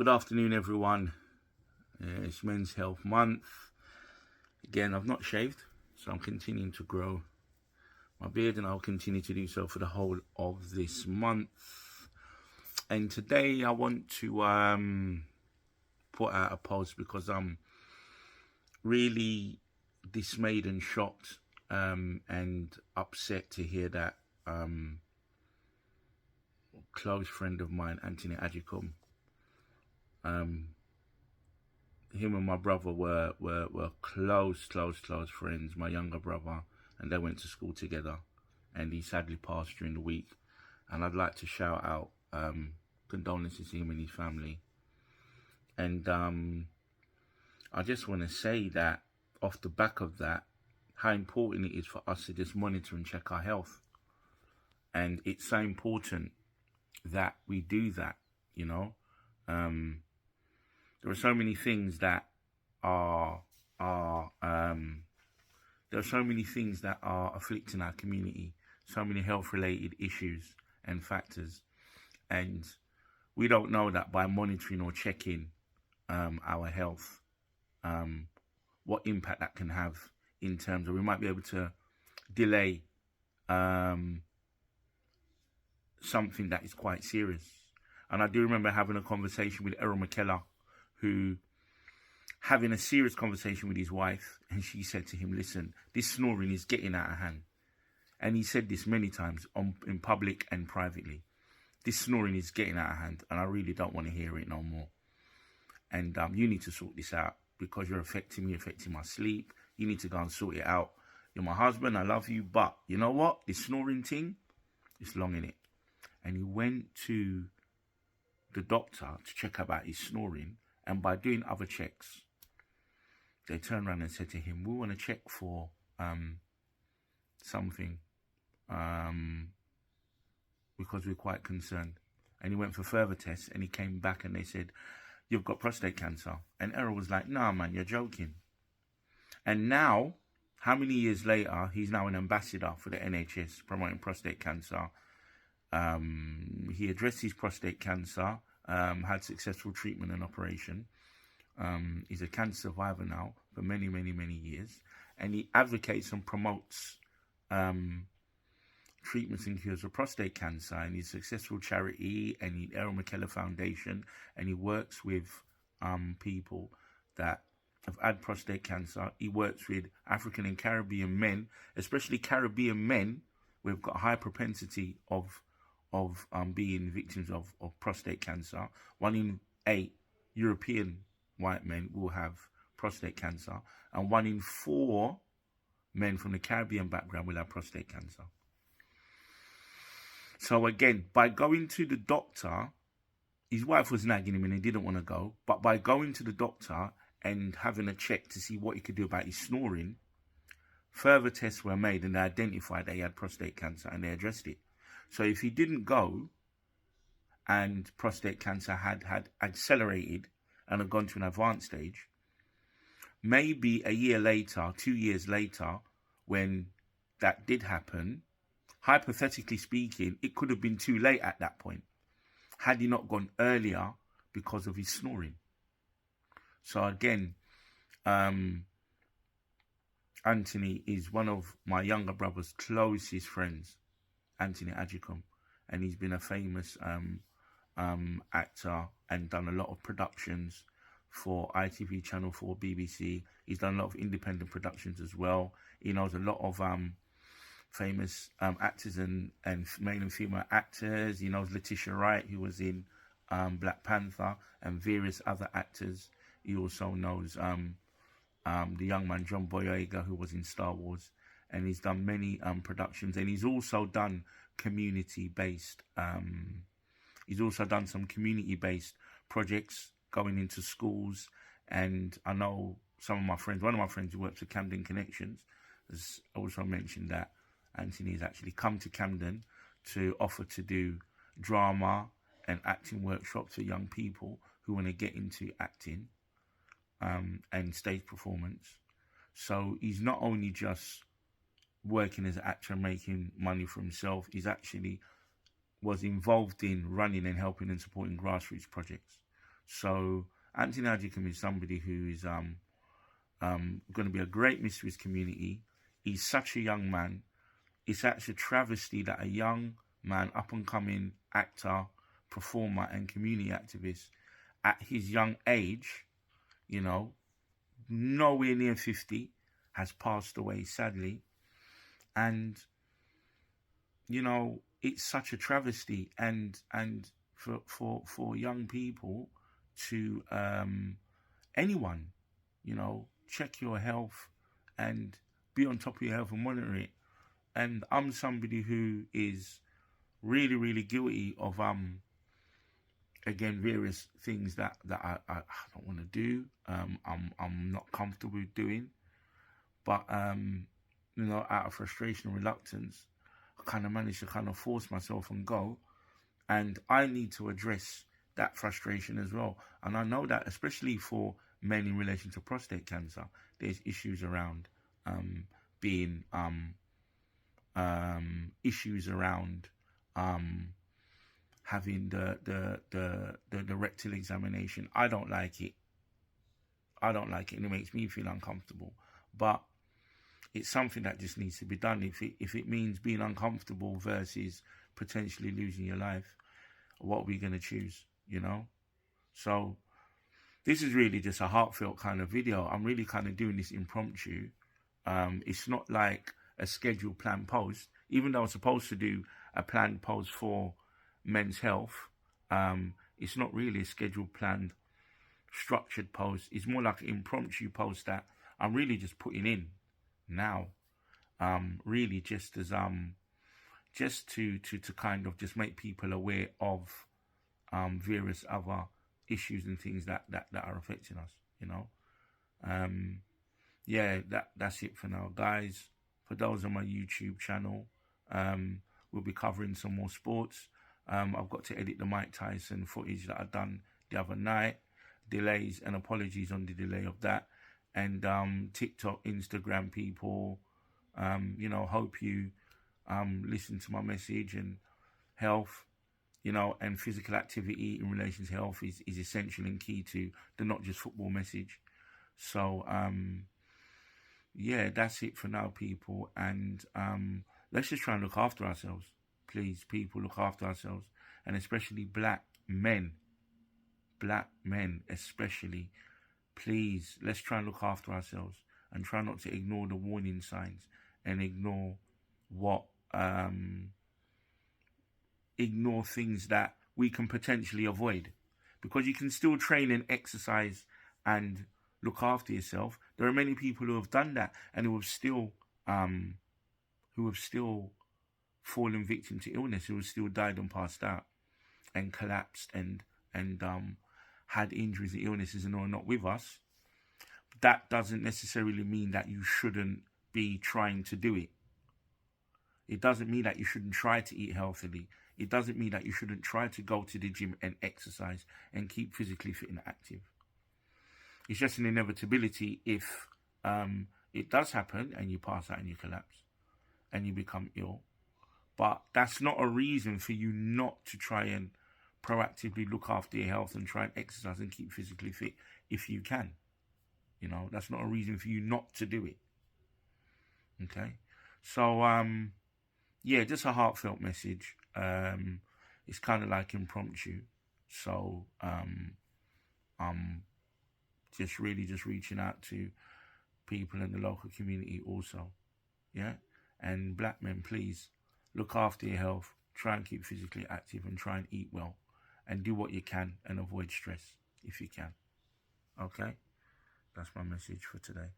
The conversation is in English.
Good afternoon, everyone. It's Men's Health Month. Again, I've not shaved, so I'm continuing to grow my beard, and I'll continue to do so for the whole of this month. And today I want to put out a post because I'm really dismayed and shocked and upset to hear that a close friend of mine, Anthony Adjekum, him and my brother were close friends, my younger brother, and they went to school together, and he sadly passed during the week. And I'd like to shout out condolences to him and his family. And I just want to say that off the back of that, how important it is for us to just monitor and check our health. And it's so important that we do that, you know. There are so many things that are afflicting our community, so many health-related issues and factors, and we don't know that by monitoring or checking our health, what impact that can have in terms of we might be able to delay something that is quite serious. And I do remember having a conversation with Errol McKellar, who having a serious conversation with his wife, and she said to him, listen, this snoring is getting out of hand. And he said this many times in public and privately. This snoring is getting out of hand, and I really don't want to hear it no more. And you need to sort this out because you're affecting me, affecting my sleep. You need to go and sort it out. You're my husband, I love you, but you know what? This snoring thing, it's long in it. And he went to the doctor to check about his snoring, and by doing other checks, they turned around and said to him, we want to check for something because we're quite concerned. And he went for further tests, and he came back and they said, you've got prostate cancer. And Errol was like, nah, man, you're joking. And now, how many years later, he's now an ambassador for the NHS promoting prostate cancer. He addressed his prostate cancer, had successful treatment and operation. He's a cancer survivor now for many years, and he advocates and promotes treatments and cures of prostate cancer, and he's a successful charity and the Errol McKellar Foundation, and he works with people that have had prostate cancer. He works with African and Caribbean men, especially Caribbean men. We've got a high propensity of being victims of prostate cancer. 1 in 8 European white men will have prostate cancer, and 1 in 4 men from the Caribbean background will have prostate cancer. So again, by going to the doctor, his wife was nagging him and he didn't want to go, but by going to the doctor and having a check to see what he could do about his snoring, further tests were made and they identified that he had prostate cancer and they addressed it. So if he didn't go and prostate cancer had accelerated and had gone to an advanced stage, maybe a year later, 2 years later, when that did happen, hypothetically speaking, it could have been too late at that point, had he not gone earlier because of his snoring. So again, Anthony is one of my younger brother's closest friends, Anthony Adjekum, and he's been a famous actor and done a lot of productions for ITV Channel 4, BBC. He's done a lot of independent productions as well. He knows a lot of famous actors and male and female actors. He knows Letitia Wright, who was in Black Panther, and various other actors. He also knows the young man John Boyega, who was in Star Wars, and he's done many productions, and he's also done community-based. He's also done some community-based projects going into schools, and I know some of my friends. One of my friends who works at Camden Connections has also mentioned that Anthony has actually come to Camden to offer to do drama and acting workshops for young people who want to get into acting and stage performance. So he's not only just working as an actor and making money for himself, he's actually was involved in running and helping and supporting grassroots projects. So Anthony Adjekum is somebody who is going to be a great miss to his community. He's such a young man. It's actually a travesty that a young man, up and coming actor, performer, and community activist, at his young age, you know, nowhere near 50, has passed away, sadly. And, you know, it's such a travesty. And for young people to, anyone, you know, check your health and be on top of your health and monitor it. And I'm somebody who is really, really guilty of, again, various things that I don't want to do. I'm not comfortable with doing. But, you know, out of frustration and reluctance, I kind of managed to kind of force myself and go. And I need to address that frustration as well. And I know that, especially for men in relation to prostate cancer, there's issues around issues around having the rectal examination. I don't like it. I don't like it, and it makes me feel uncomfortable. But it's something that just needs to be done. If it means being uncomfortable versus potentially losing your life, what are we going to choose, you know? So this is really just a heartfelt kind of video. I'm really kind of doing this impromptu. It's not like a scheduled planned post, even though I'm supposed to do a planned post for men's health. It's not really a scheduled, planned, structured post. It's more like an impromptu post that I'm really just putting in now. Really just as just to kind of just make people aware of various other issues and things that are affecting us, you know. Yeah, that's it for now, guys. For those on my YouTube channel, we'll be covering some more sports. I've got to edit the Mike Tyson footage that I've done the other night. Delays and apologies on the delay of that. And TikTok, Instagram people, you know, hope you listen to my message. And health, you know, and physical activity in relation to health is essential and key to the not just football message. So yeah, that's it for now, people. And let's just try and look after ourselves. Please, people, look after ourselves. And especially black men especially. Please, let's try and look after ourselves and try not to ignore the warning signs and ignore what ignore things that we can potentially avoid, because you can still train and exercise and look after yourself. There are many people who have done that and who have still fallen victim to illness, who have still died and passed out and collapsed and had injuries and illnesses and are not with us. That doesn't necessarily mean that you shouldn't be trying to do it. It doesn't mean that you shouldn't try to eat healthily. It doesn't mean that you shouldn't try to go to the gym and exercise and keep physically fit and active. It's just an inevitability if it does happen and you pass out and you collapse and you become ill. But that's not a reason for you not to try and proactively look after your health and try and exercise and keep physically fit if you can. You know, that's not a reason for you not to do it. Okay? So, yeah, just a heartfelt message. It's kind of like impromptu. So, I'm just reaching out to people in the local community also. Yeah? And black men, please, look after your health. Try and keep physically active and try and eat well. And do what you can and avoid stress if you can. Okay? That's my message for today.